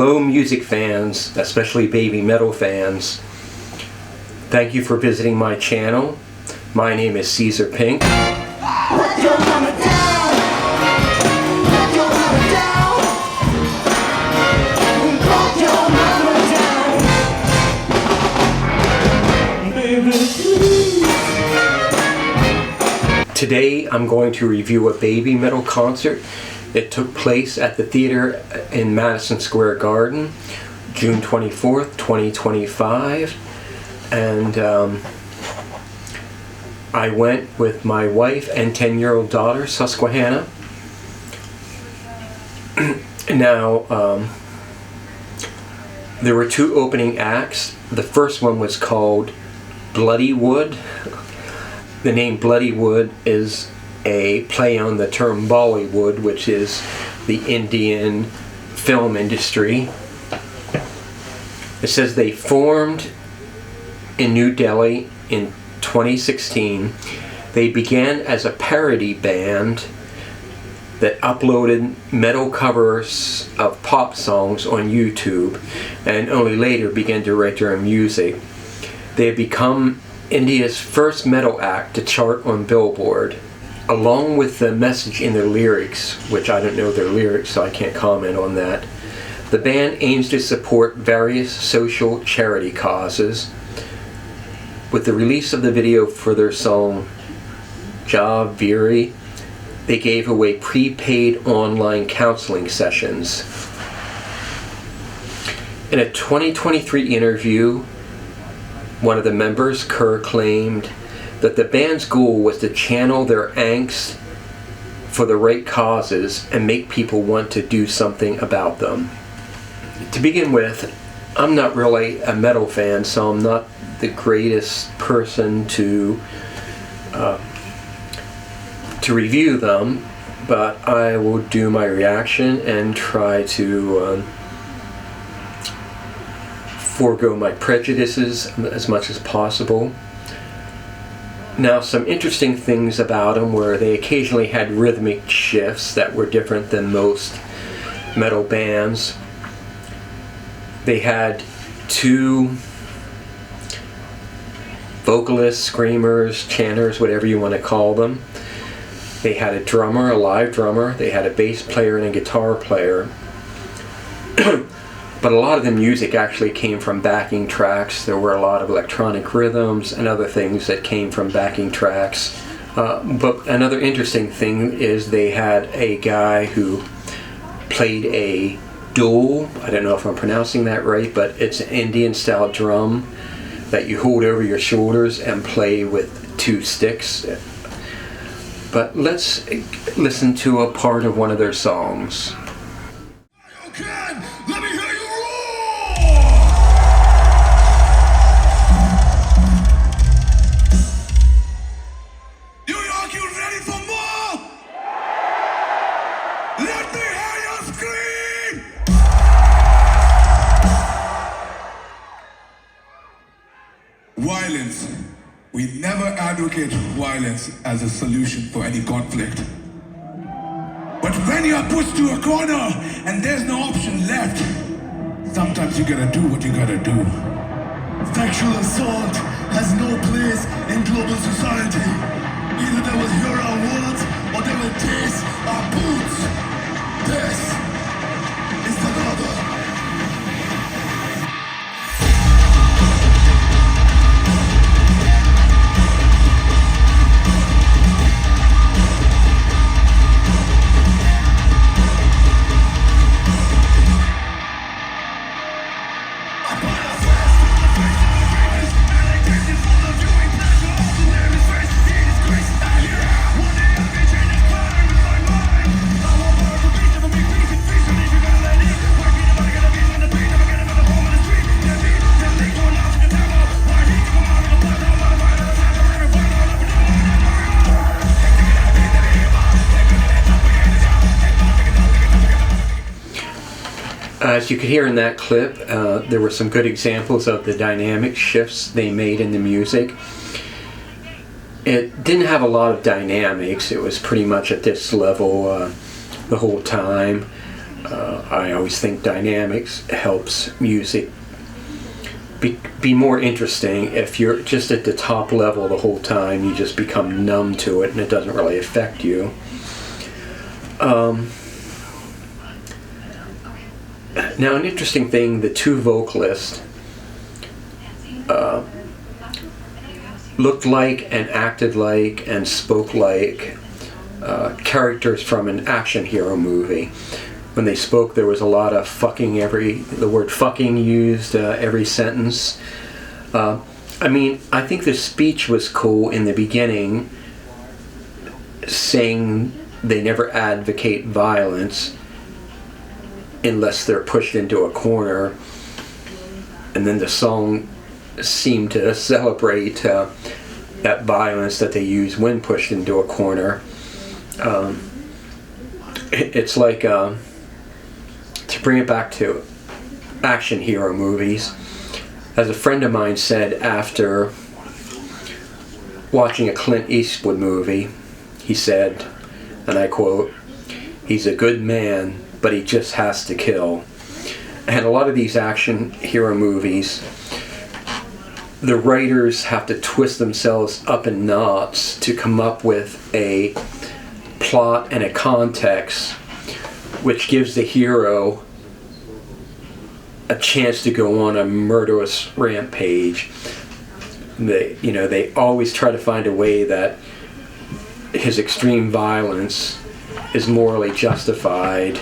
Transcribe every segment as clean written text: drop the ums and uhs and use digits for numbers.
Hello music fans, especially Babymetal fans. Thank you for visiting my channel. My name is Caeser Pink. Let your mama down. Let your mama down. Let your mama down. Baby, please. Today I'm going to review a Babymetal concert. It took place at the theater in Madison Square Garden, June 24th, 2025. And I went with my wife and 10-year-old daughter, Susquehanna. Now, there were two opening acts. The first one was called Bloodywood. The name Bloodywood is a play on the term Bollywood, which is the Indian film industry. It says they formed in New Delhi in 2016. They began as a parody band that uploaded metal covers of pop songs on YouTube and only later began to write their own music. They have become India's first metal act to chart on Billboard. Along with the message in their lyrics, which I don't know their lyrics, so I can't comment on that, the band aims to support various social charity causes. With the release of the video for their song Ja Veeri, they gave away prepaid online counseling sessions. In a 2023 interview, one of the members, Kerr, claimed that the band's goal was to channel their angst for the right causes and make people want to do something about them. To begin with, I'm not really a metal fan, so I'm not the greatest person to review them, but I will do my reaction and try to forego my prejudices as much as possible. Now, some interesting things about them were they occasionally had rhythmic shifts that were different than most metal bands. They had two vocalists, screamers, chanters, whatever you want to call them. They had a drummer, a live drummer. They had a bass player and a guitar player. But a lot of the music actually came from backing tracks. There were a lot of electronic rhythms and other things that came from backing tracks. But another interesting thing is they had a guy who played a dhol. I don't know if I'm pronouncing that right, but it's an Indian-style drum that you hold over your shoulders and play with two sticks. But let's listen to a part of one of their songs. Violence. We never advocate violence as a solution for any conflict. But when you are pushed to a corner and there's no option left, sometimes you gotta do what you gotta do. Sexual assault has no place in global society. Either they will hear our words or they will taste our boots. This is another. As you could hear in that clip, there were some good examples of the dynamic shifts they made in the music. It didn't have a lot of dynamics. It was pretty much at this level the whole time. I always think dynamics helps music be more interesting. If you're just at the top level the whole time, you just become numb to it and it doesn't really affect you. Now, an interesting thing, the two vocalists looked like and acted like and spoke like characters from an action hero movie. When they spoke, there was a lot of fucking, the word fucking used every sentence. I mean, I think the speech was cool in the beginning, saying they never advocate violence unless they're pushed into a corner. And then the song seemed to celebrate that violence that they use when pushed into a corner. It's like, to bring it back to action hero movies, as a friend of mine said after watching a Clint Eastwood movie, he said, and I quote, "He's a good man, but he just has to kill." And a lot of these action hero movies, the writers have to twist themselves up in knots to come up with a plot and a context which gives the hero a chance to go on a murderous rampage. They always try to find a way that his extreme violence is morally justified,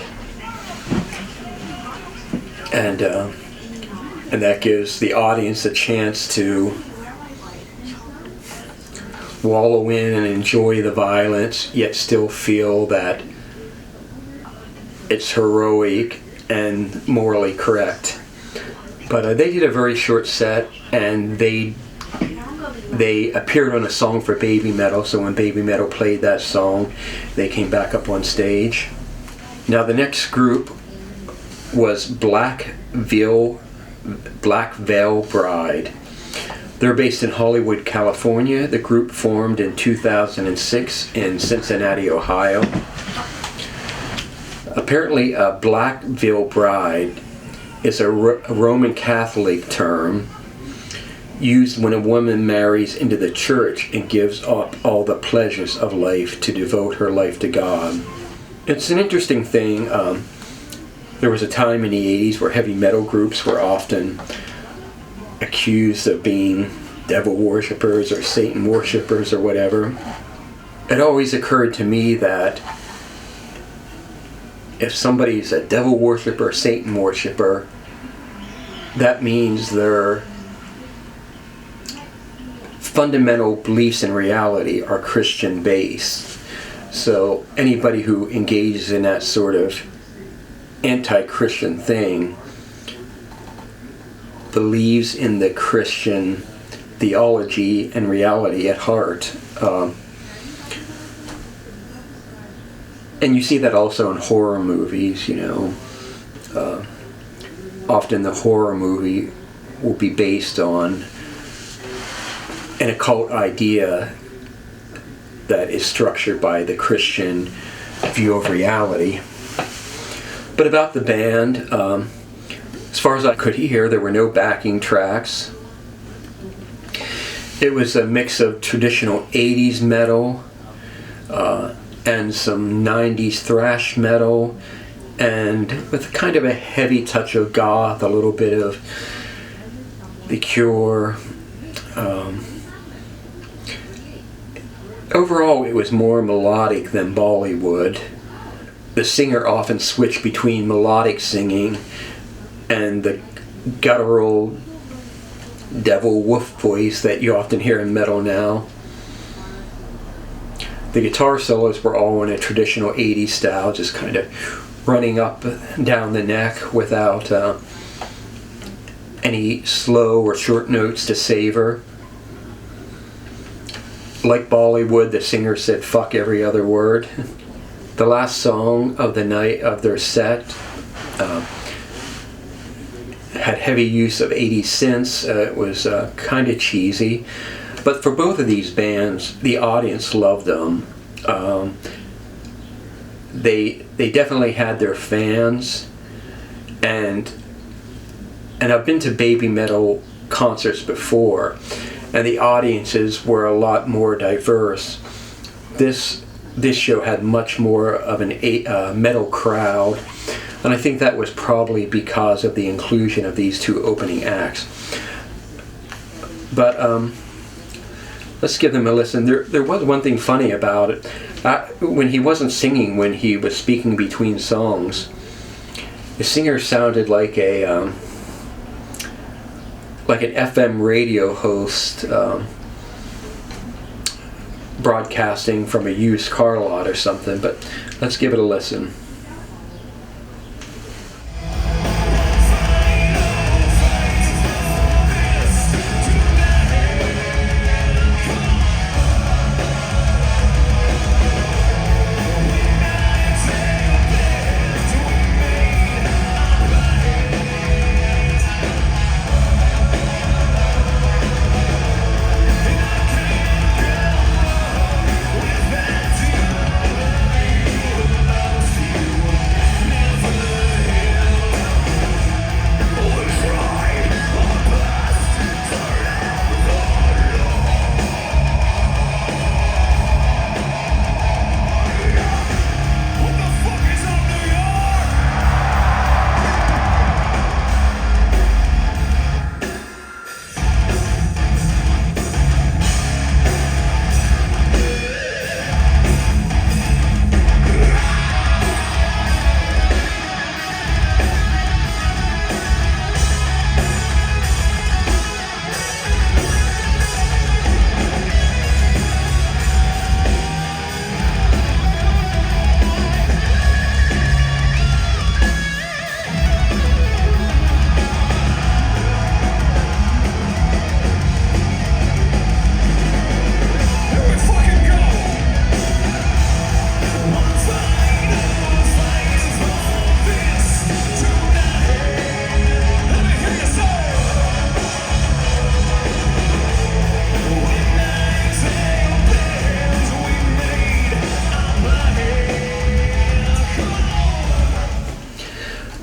and that gives the audience a chance to wallow in and enjoy the violence, yet still feel that it's heroic and morally correct. But they did a very short set, and they appeared on a song for Babymetal, so when Babymetal played that song, they came back up on stage. Now the next group was Black Veil Bride. They're based in Hollywood, California. The group formed in 2006 in Cincinnati, Ohio. Apparently, a Black Veil Bride is a Roman Catholic term used when a woman marries into the church and gives up all the pleasures of life to devote her life to God. It's an interesting thing. There was a time in the 80s where heavy metal groups were often accused of being devil worshippers or Satan worshippers or whatever. It always occurred to me that if somebody's a devil worshipper, Satan worshipper, that means their fundamental beliefs in reality are Christian based. So anybody who engages in that sort of anti-Christian thing believes in the Christian theology and reality at heart. And you see that also in horror movies, often the horror movie will be based on an occult idea that is structured by the Christian view of reality. But about the band, as far as I could hear, there were no backing tracks. It was a mix of traditional 80s metal and some 90s thrash metal, and with kind of a heavy touch of goth, a little bit of The Cure. Overall, it was more melodic than Bollywood. The singer often switched between melodic singing and the guttural devil wolf voice that you often hear in metal now. The guitar solos were all in a traditional 80s style, just kind of running up and down the neck without any slow or short notes to savor. Like Bollywood, the singer said fuck every other word. The last song of the night of their set had heavy use of 80s synths. It was kind of cheesy. But for both of these bands, the audience loved them. they definitely had their fans, and I've been to Babymetal concerts before, and the audiences were a lot more diverse. This show had much more of an metal crowd, and I think that was probably because of the inclusion of these two opening acts. But let's give them a listen. There was one thing funny about it. When he wasn't singing, when he was speaking between songs, the singer sounded like an FM radio host broadcasting from a used car lot or something. But let's give it a listen.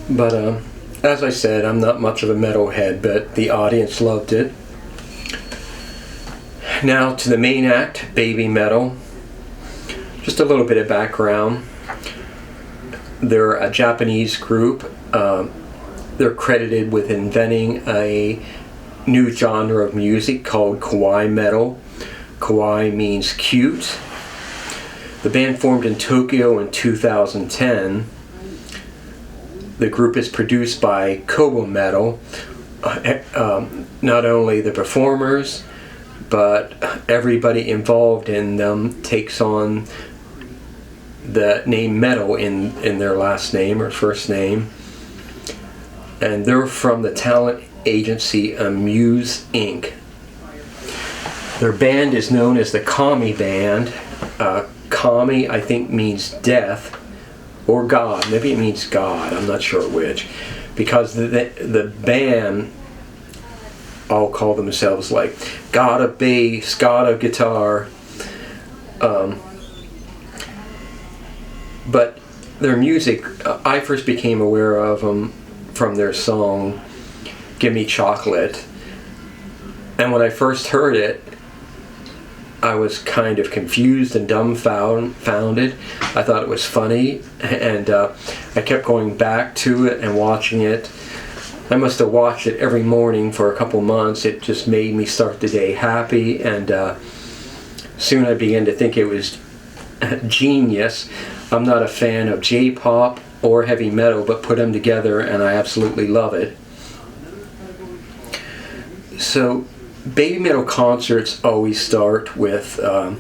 But as I said, I'm not much of a metalhead, but the audience loved it. Now to the main act, Babymetal. Just a little bit of background. They're a Japanese group. They're credited with inventing a new genre of music called kawaii metal. Kawaii means cute. The band formed in Tokyo in 2010. The group is produced by Babymetal. Not only the performers, but everybody involved in them takes on the name metal in their last name or first name. And they're from the talent agency Muse Inc. Their band is known as the Kami Band. Kami, I think, means death or God. Maybe it means God. I'm not sure which. Because the band all call themselves like God of bass, God of guitar. But their music, I first became aware of them from their song Gimme Chocolate. And when I first heard it, I was kind of confused and dumbfounded. I thought it was funny, and I kept going back to it and watching it. I must have watched it every morning for a couple months. It just made me start the day happy, and soon I began to think it was genius. I'm not a fan of J-pop or heavy metal, but put them together and I absolutely love it. So Babymetal concerts always start with a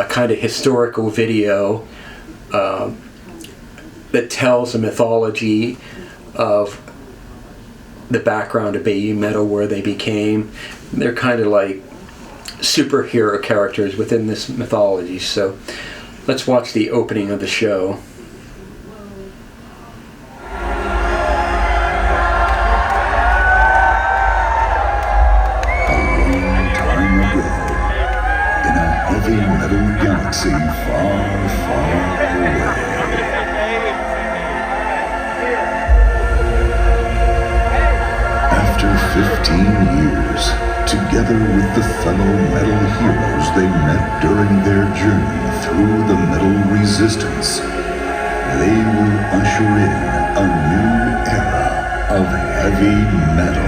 kind of historical video that tells the mythology of the background of Babymetal, where they became. They're kind of like superhero characters within this mythology. So let's watch the opening of the show. Time ago, in a heavy metal metal galaxy far, far away. After 15 years, together with the fellow metal heroes they met during their journey through the metal resistance, they will usher in a new era of heavy metal.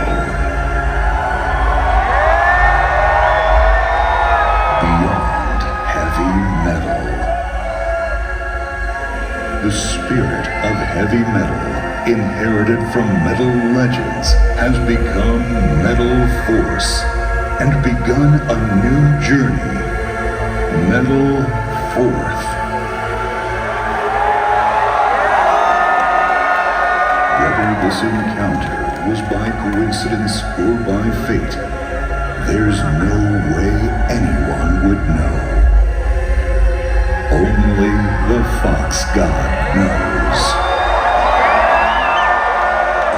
Beyond heavy metal. The spirit of heavy metal, inherited from metal legends, has become Metal Force and begun a new journey. Metal Forth. Whether this encounter was by coincidence or by fate, there's no way anyone would know. Only the Fox God knows.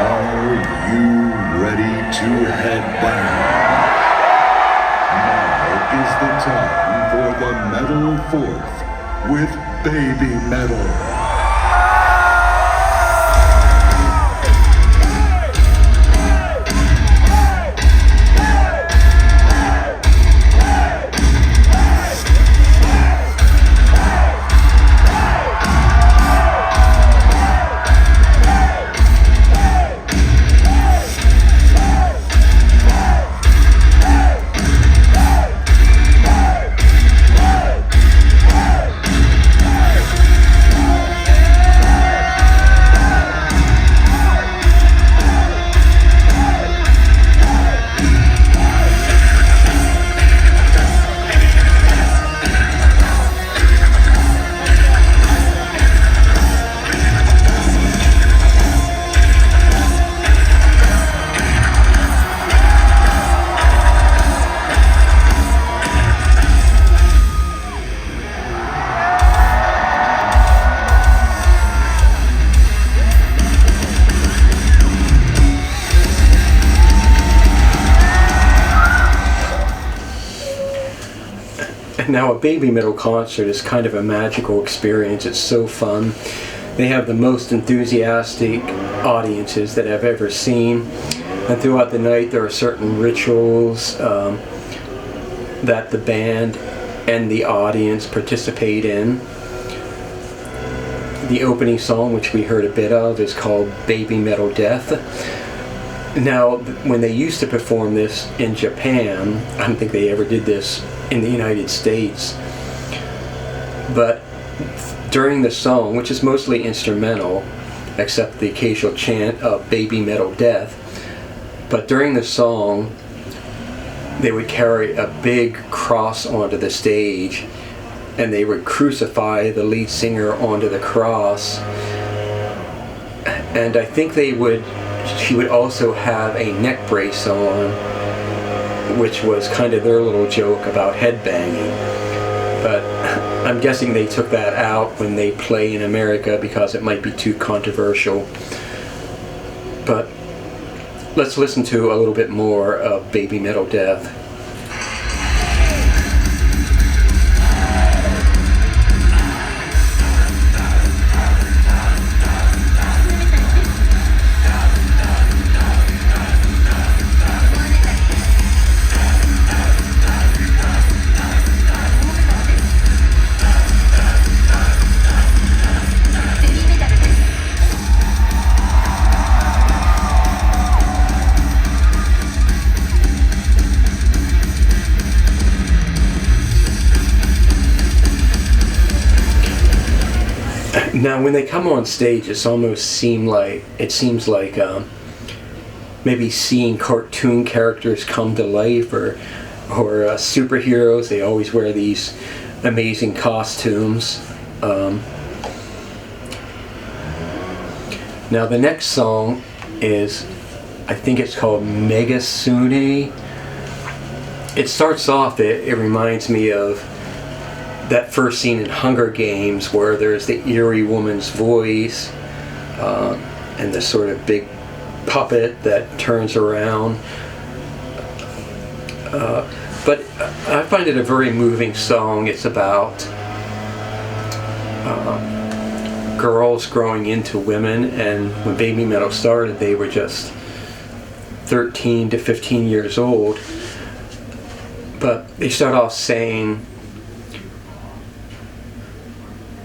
Are you ready to head down? Now is the time for the Metal Fourth with Babymetal. Now, a Babymetal concert is kind of a magical experience. It's so fun. They have the most enthusiastic audiences that I've ever seen. And throughout the night, there are certain rituals that the band and the audience participate in. The opening song, which we heard a bit of, is called Babymetal Death. Now, when they used to perform this in Japan, I don't think they ever did this in the United States, but during the song, which is mostly instrumental, except the occasional chant of Babymetal Death, but during the song, they would carry a big cross onto the stage, and they would crucify the lead singer onto the cross, and I think she would also have a neck brace on, which was kind of their little joke about headbanging. But I'm guessing they took that out when they play in America because it might be too controversial. But let's listen to a little bit more of Babymetal Death. Now, when they come on stage, it seems like maybe seeing cartoon characters come to life, or superheroes. They always wear these amazing costumes. Now, the next song is, I think it's called Megasune. It starts off, it reminds me of that first scene in Hunger Games where there's the eerie woman's voice and the sort of big puppet that turns around. But I find it a very moving song. It's about girls growing into women, and when Babymetal started, they were just 13 to 15 years old. But they start off saying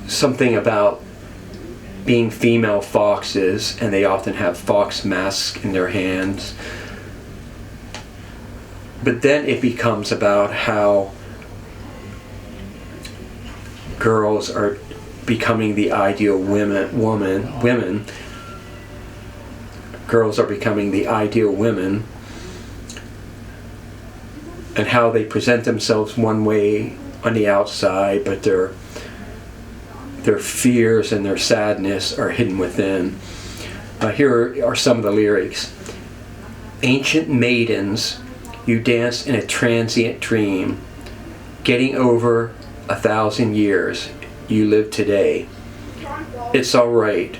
something about being female foxes, and they often have fox masks in their hands. But then it becomes about how girls are becoming the ideal women. Girls are becoming the ideal women, and how they present themselves one way on the outside, but their fears and their sadness are hidden within. Here are some of the lyrics. Ancient maidens, you dance in a transient dream, getting over 1,000 years, you live today. It's all right.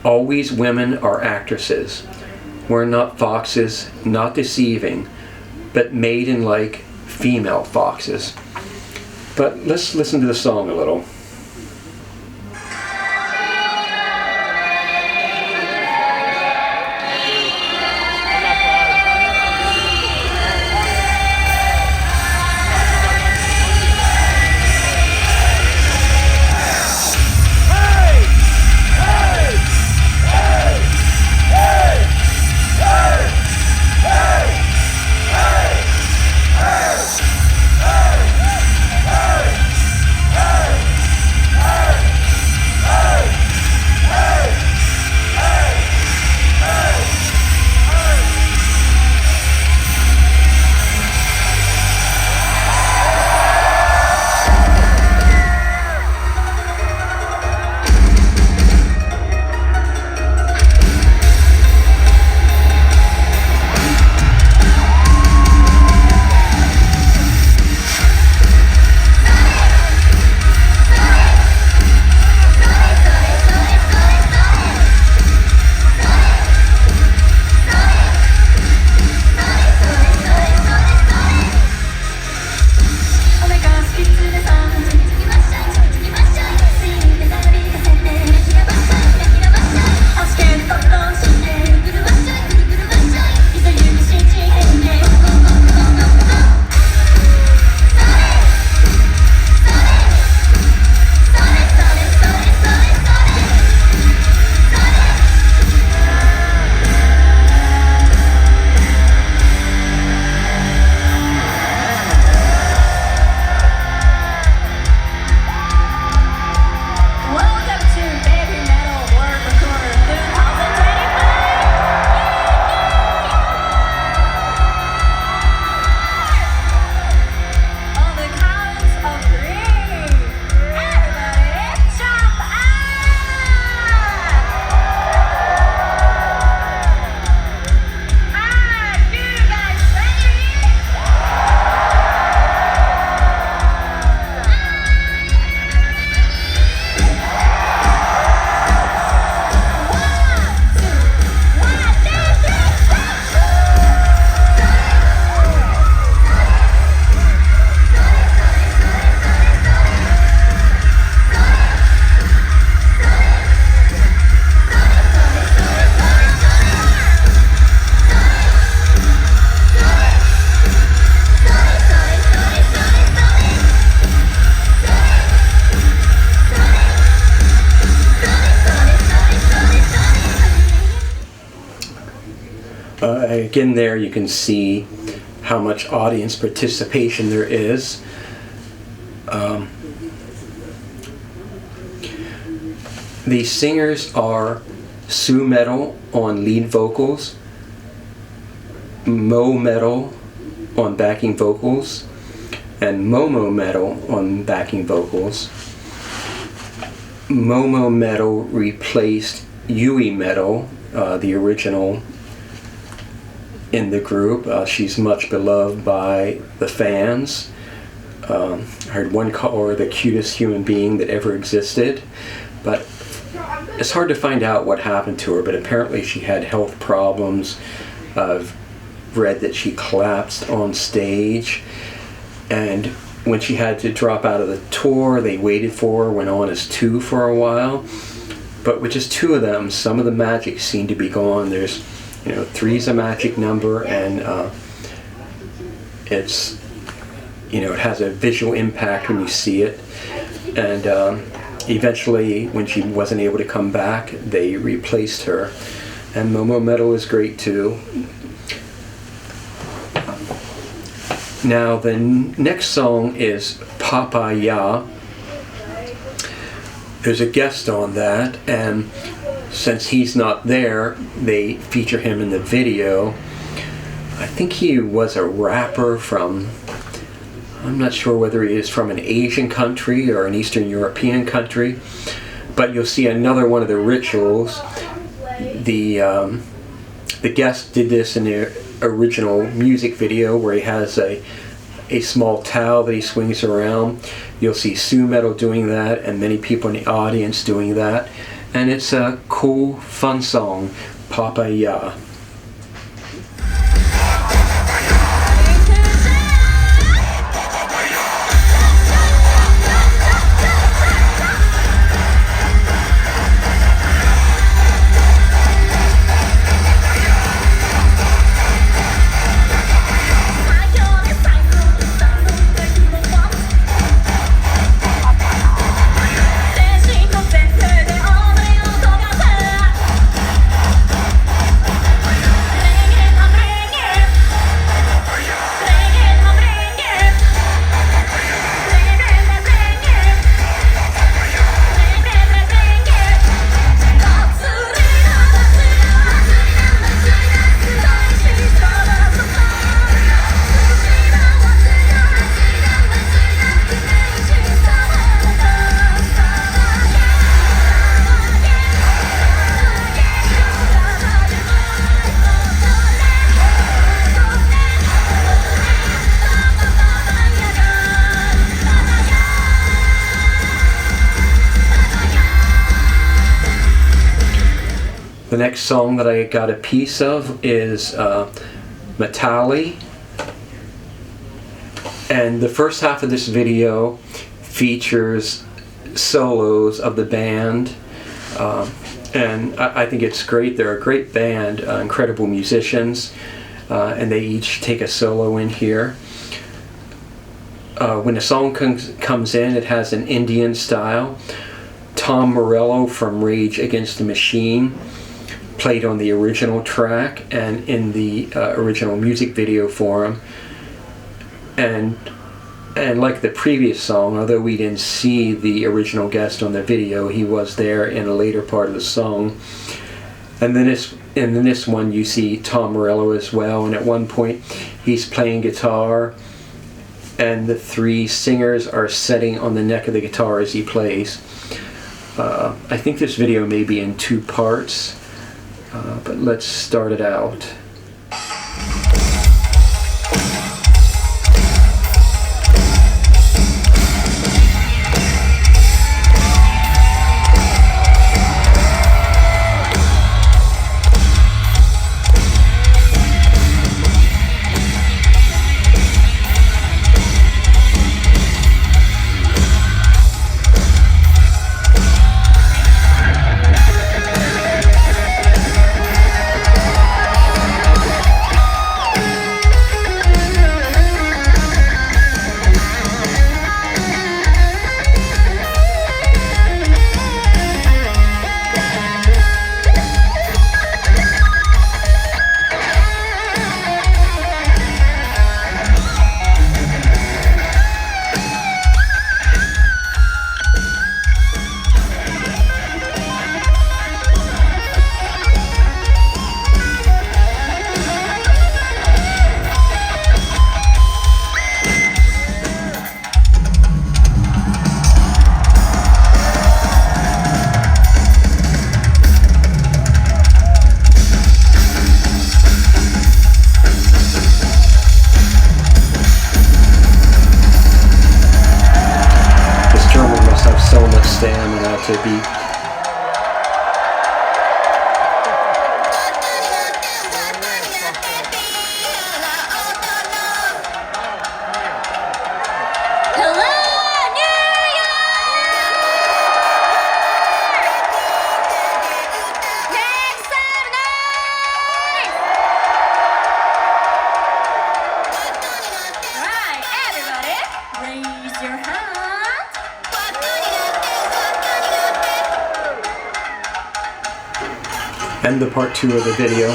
Always women are actresses. We're not foxes, not deceiving, but maiden-like female foxes. But let's listen to the song a little. Again, there you can see how much audience participation there is. The singers are Sue Metal on lead vocals, Mo Metal on backing vocals, and Momo Metal on backing vocals. Momo Metal replaced Yui Metal, the original in the group. She's much beloved by the fans. I heard one call her the cutest human being that ever existed, but it's hard to find out what happened to her, but apparently she had health problems. read that she collapsed on stage, and when she had to drop out of the tour, they waited for her, went on as two for a while. But with just two of them, some of the magic seemed to be gone. There's, three's a magic number, and it's, it has a visual impact when you see it. And eventually, when she wasn't able to come back, they replaced her. And Momo Metal is great too. Now the next song is Papaya. There's a guest on that, and since he's not there, they feature him in the video. I think he was a rapper from, I'm not sure whether he is from an Asian country or an Eastern European country, but you'll see another one of the rituals. The guest did this in the original music video, where he has a small towel that he swings around. You'll see Sue Metal doing that, and many people in the audience doing that, and it's a cool, fun song, Papaya. The next song that I got a piece of is Metali, and the first half of this video features solos of the band, and I think it's great. They're a great band, incredible musicians, and they each take a solo in here. When the song comes in, it has an Indian style. Tom Morello from Rage Against the Machine played on the original track and in the original music video for him. And like the previous song, although we didn't see the original guest on the video, he was there in a later part of the song. And then in this one you see Tom Morello as well, and at one point he's playing guitar and the three singers are sitting on the neck of the guitar as he plays. I think this video may be in two parts, but let's start it out. Stamina to be. and the part 2 of the video.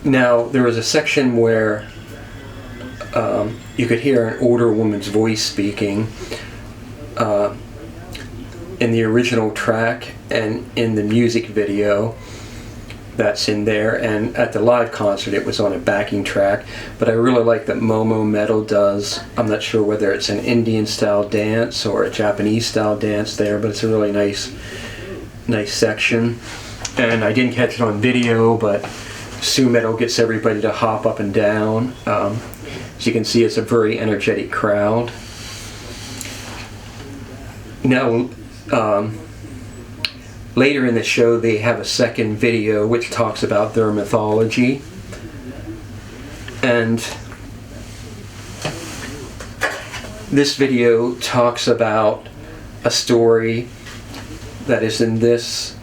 Now, there was a section where you could hear an older woman's voice speaking in the original track and in the music video that's in there, and at the live concert it was on a backing track. But I really like that Babymetal does, I'm not sure whether it's an Indian style dance or a Japanese style dance there, but it's a really nice section. And I didn't catch it on video, but Metal gets everybody to hop up and down. As you can see, it's a very energetic crowd. Now, later in the show, they have a second video which talks about their mythology. And this video talks about a story that is in this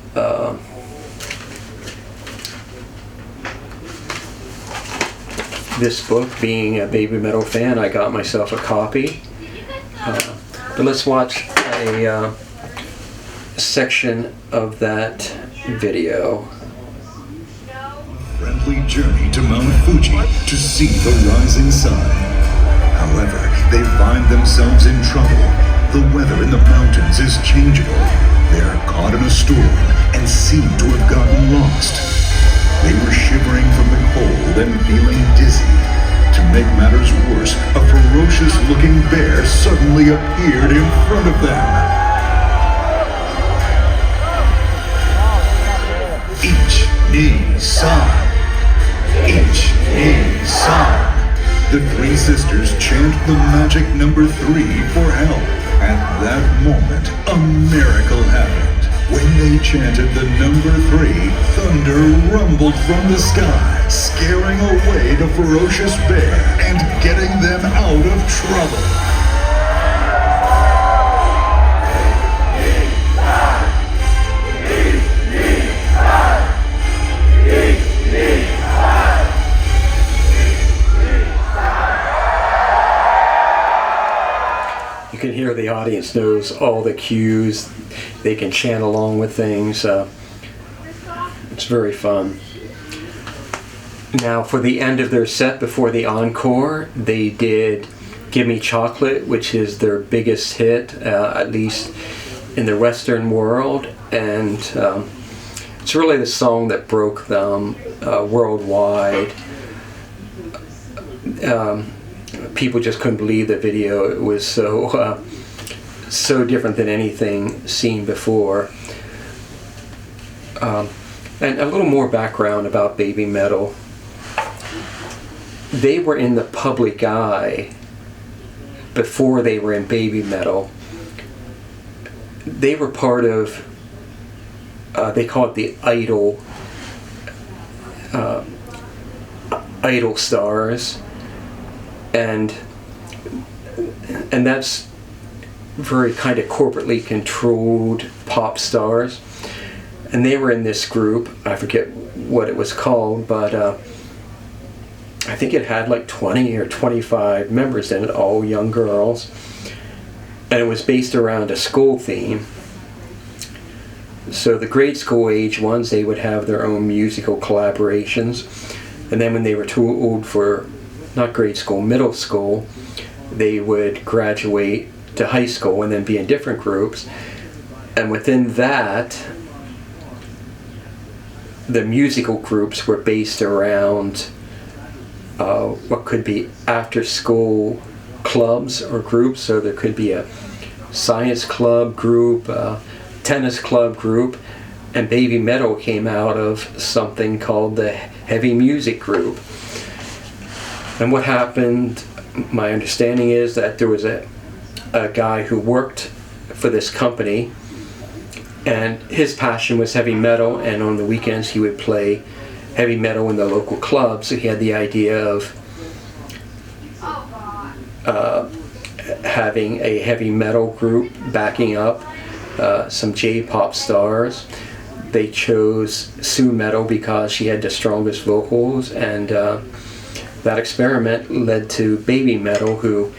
this book. Being a Babymetal fan, I got myself a copy. But let's watch a section of that video. Friendly journey to Mount Fuji to see the rising sun. However, they find themselves in trouble. The weather in the mountains is changeable. They are caught in a storm and seem to have gotten lost. They were shivering from the cold and feeling dizzy. To make matters worse, a ferocious-looking bear suddenly appeared in front of them. Each knee sign. Each knee sign. The three sisters chant the magic number 3 for help. At that moment, a miracle happened. When they chanted the number 3, thunder rumbled from the sky, scaring away the ferocious bear and getting them out of trouble. You can hear the audience knows all the cues. They can chant along with things. It's very fun. Now, for the end of their set before the encore, they did Give Me Chocolate, which is their biggest hit, at least in the Western world. And it's really the song that broke them worldwide. People just couldn't believe the video. It was so different than anything seen before. And a little more background about Babymetal. They were in the public eye before they were in Babymetal. They were part of, they call it the Idol Stars. And that's very kind of corporately controlled pop stars. And they were in this group, I forget what it was called, but I think it had like 20 or 25 members in it, all young girls. And it was based around a school theme. So the grade school age ones, they would have their own musical collaborations. And then when they were too old for not grade school, middle school, they would graduate to high school and then be in different groups. And within that, the musical groups were based around what could be after-school clubs or groups. So there could be a science club group, a tennis club group, and Babymetal came out of something called the heavy music group. And what happened, my understanding is that there was a guy who worked for this company, and his passion was heavy metal, and on the weekends he would play heavy metal in the local club. So he had the idea of having a heavy metal group backing up some J-pop stars. They chose Sue Metal because she had the strongest vocals, and that experiment led to Babymetal, who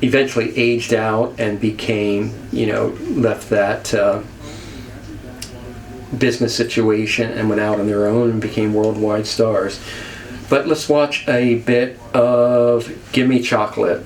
eventually aged out and became, left that business situation and went out on their own and became worldwide stars. But let's watch a bit of Gimme Chocolate.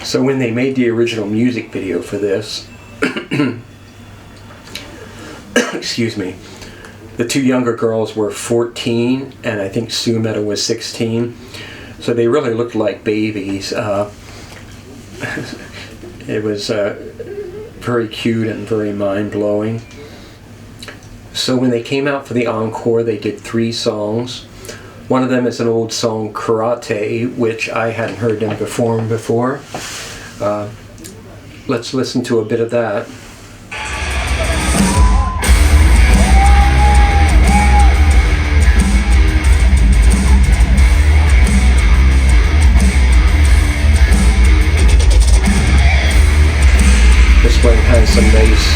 So when they made the original music video for this, excuse me, the two younger girls were 14 and I think Sue Metal was 16. So they really looked like babies. It was very cute and very mind-blowing. So when they came out for the encore, they did 3 songs. One of them is an old song, Karate, which I hadn't heard them perform before. Let's listen to a bit of that. This one has some nice,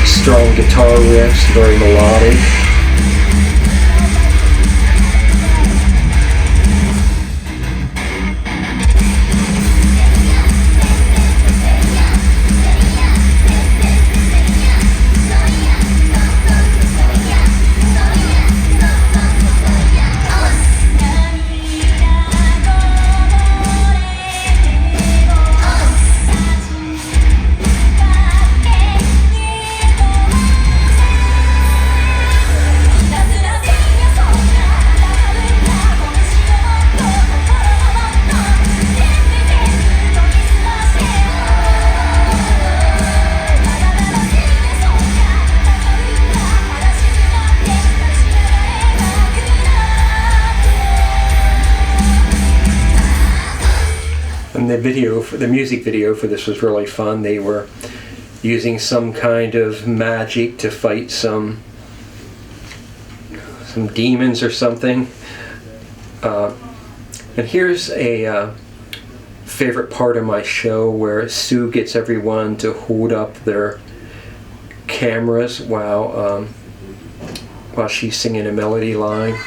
strong guitar riffs, very melodic. The music video for this was really fun. They were using some kind of magic to fight some demons or something. And here's a favorite part of my show where Sue gets everyone to hold up their cameras while she's singing a melody line.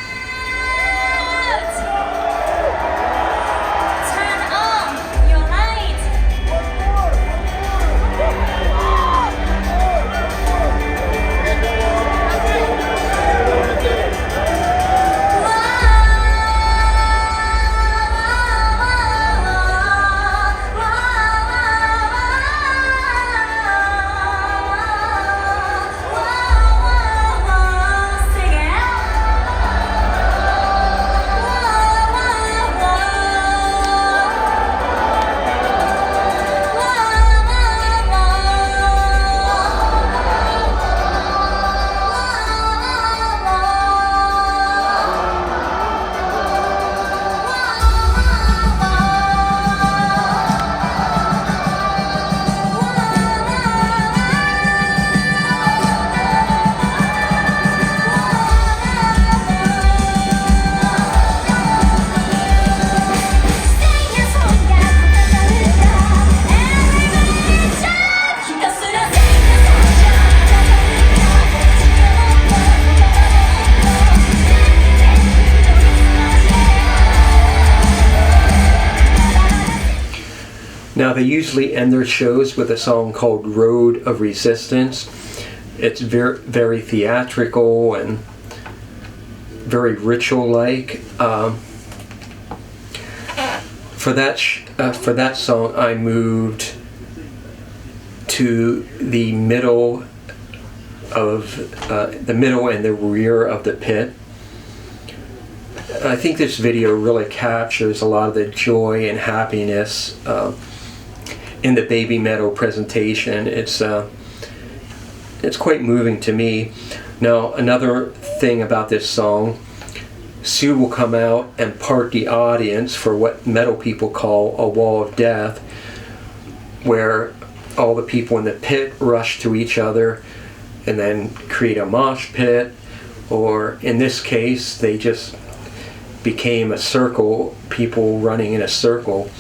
Now, they usually end their shows with a song called Road of Resistance. It's very, very theatrical and very ritual-like. For that song, I moved to the middle and the rear of the pit. I think this video really captures a lot of the joy and happiness in the Babymetal presentation. It's quite moving to me. Now, another thing about this song, Sue will come out and part the audience for what metal people call a wall of death, where all the people in the pit rush to each other and then create a mosh pit, or in this case, they just became a circle, people running in a circle.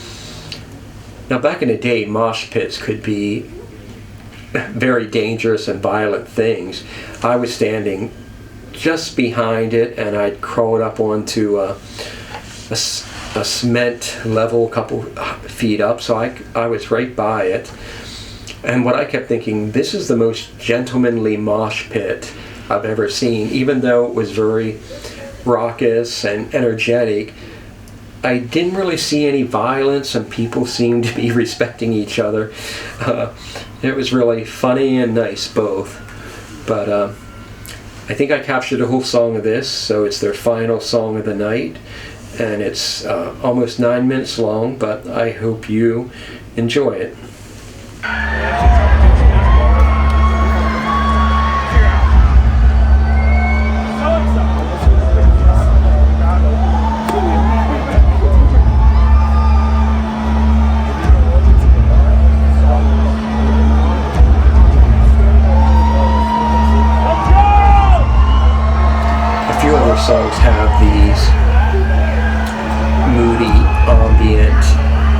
Now, back in the day, mosh pits could be very dangerous and violent things. I was standing just behind it, and I'd crawled up onto a cement level a couple feet up, so I was right by it. And what I kept thinking, this is the most gentlemanly mosh pit I've ever seen. Even though it was very raucous and energetic, I didn't really see any violence, and people seemed to be respecting each other. It was really funny and nice both. But I think I captured the whole song of this, so it's their final song of the night, and it's almost 9 minutes long, but I hope you enjoy it. Songs have these moody, ambient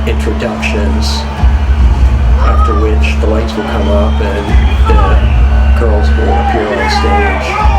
introductions, after which the lights will come up and the girls will appear on stage.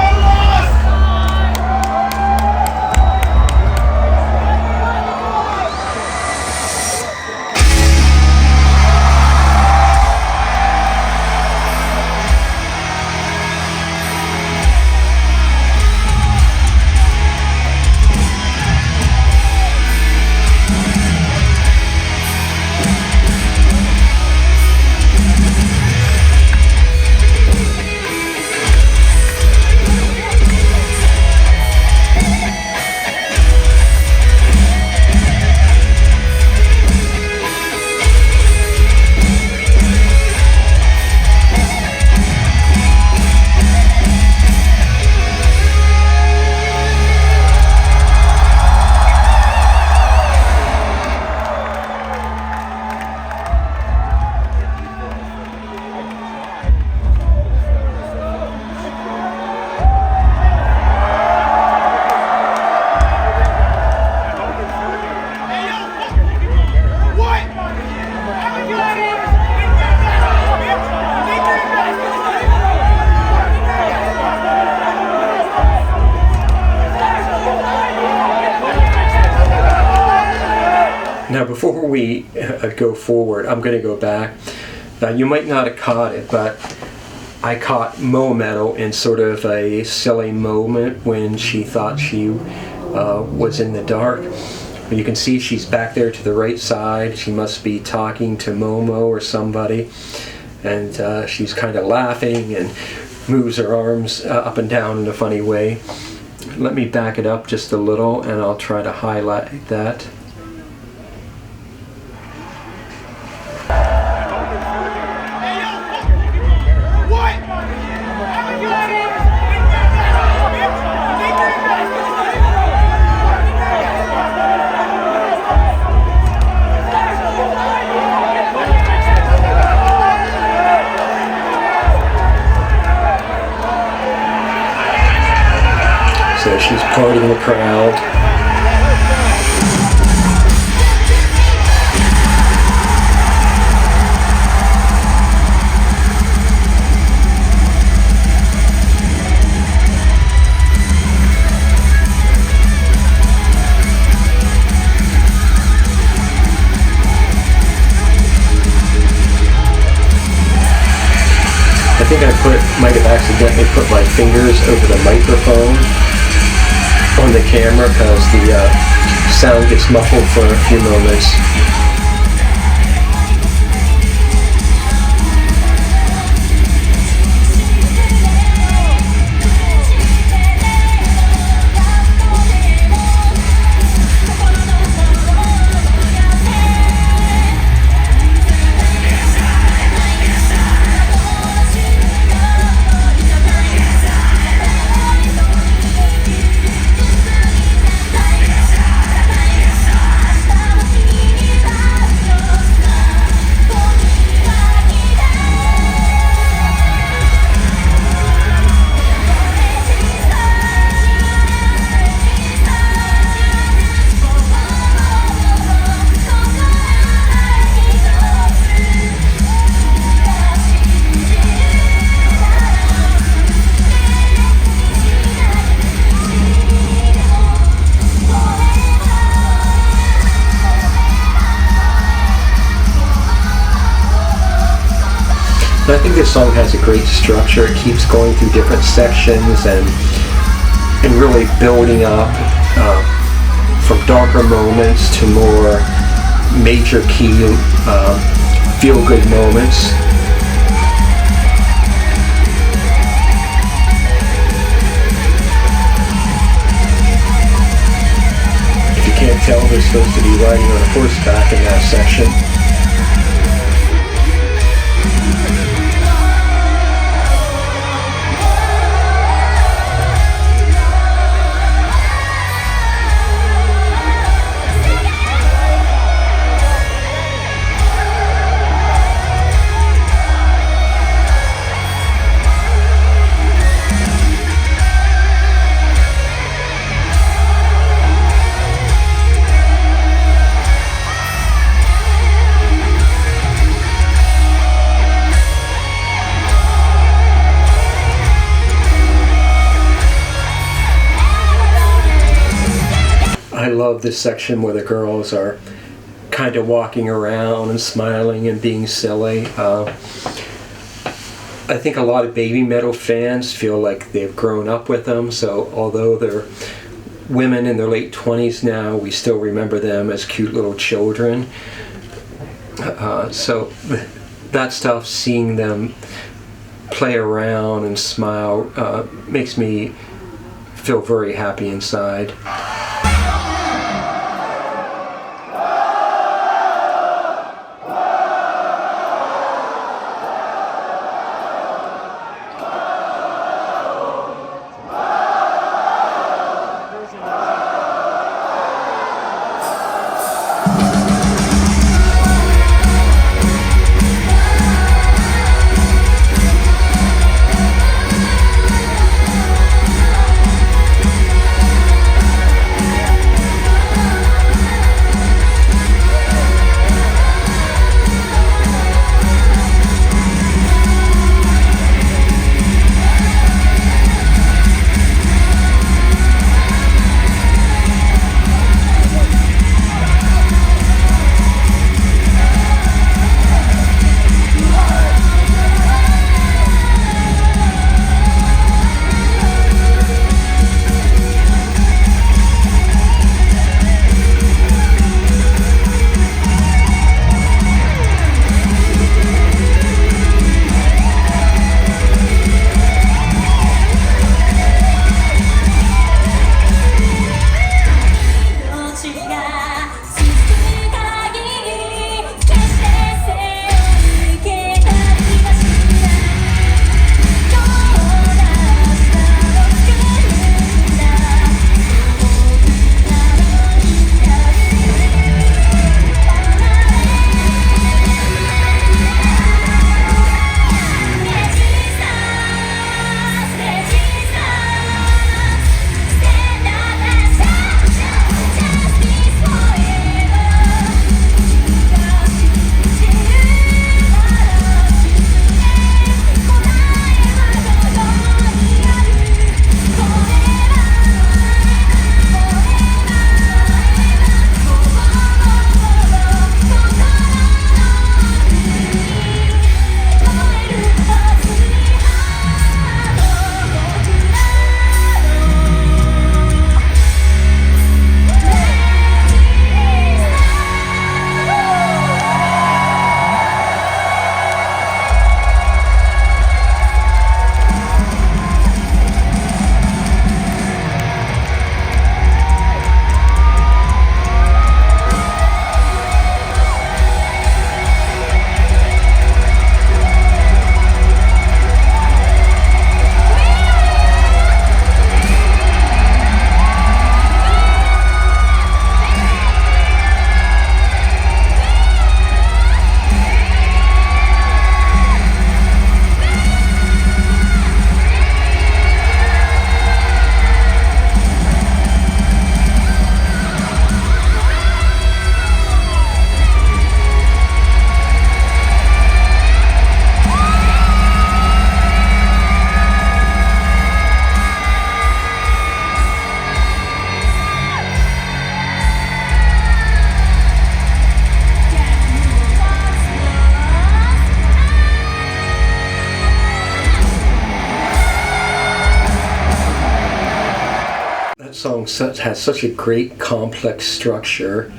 Now, before we go forward, I'm going to go back. Now, you might not have caught it, but I caught Babymetal in sort of a silly moment when she thought she was in the dark. You can see she's back there to the right side. She must be talking to Momo or somebody, and she's kind of laughing and moves her arms up and down in a funny way. Let me back it up just a little, and I'll try to highlight that. So she's parting the crowd. might have accidentally put my fingers over the microphone on the camera because the sound gets muffled for a few moments. I think this song has a great structure. It keeps going through different sections and really building up from darker moments to more major key feel-good moments. If you can't tell, they're supposed to be riding on a horseback in that section. I love this section where the girls are kind of walking around and smiling and being silly. I think a lot of Babymetal fans feel like they've grown up with them, so although they're women in their late 20s now, we still remember them as cute little children. So that stuff, seeing them play around and smile, makes me feel very happy inside. song has such a great complex structure,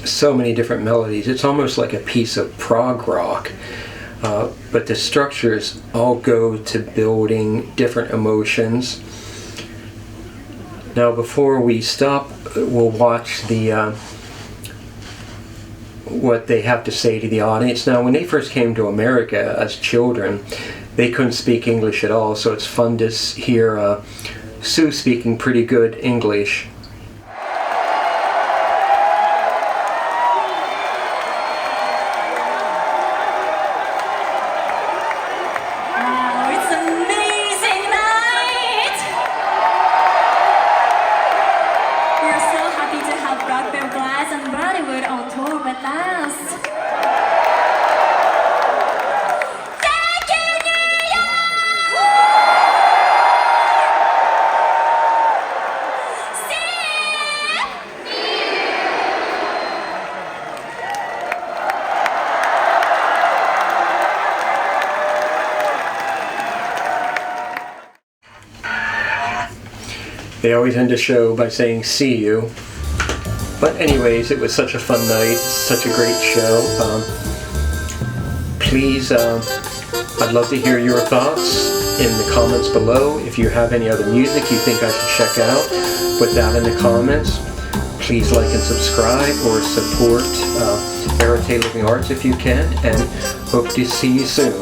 so many different melodies. It's almost like a piece of prog rock, but the structures all go to building different emotions. Now before we stop, we'll watch the what they have to say to the audience. Now when they first came to America as children, they couldn't speak English at all, so it's fun to hear Sue speaking pretty good English. Wow, it's an amazing night! We're so happy to have Rockville Glass and Bloodywood on tour with us. Thank you, New York! They always end the show by saying "see you." But anyways, it was such a fun night, such a great show. Please, I'd love to hear your thoughts in the comments below. If you have any other music you think I should check out, put that in the comments. Please like and subscribe or support Arete Living Arts if you can, and hope to see you soon.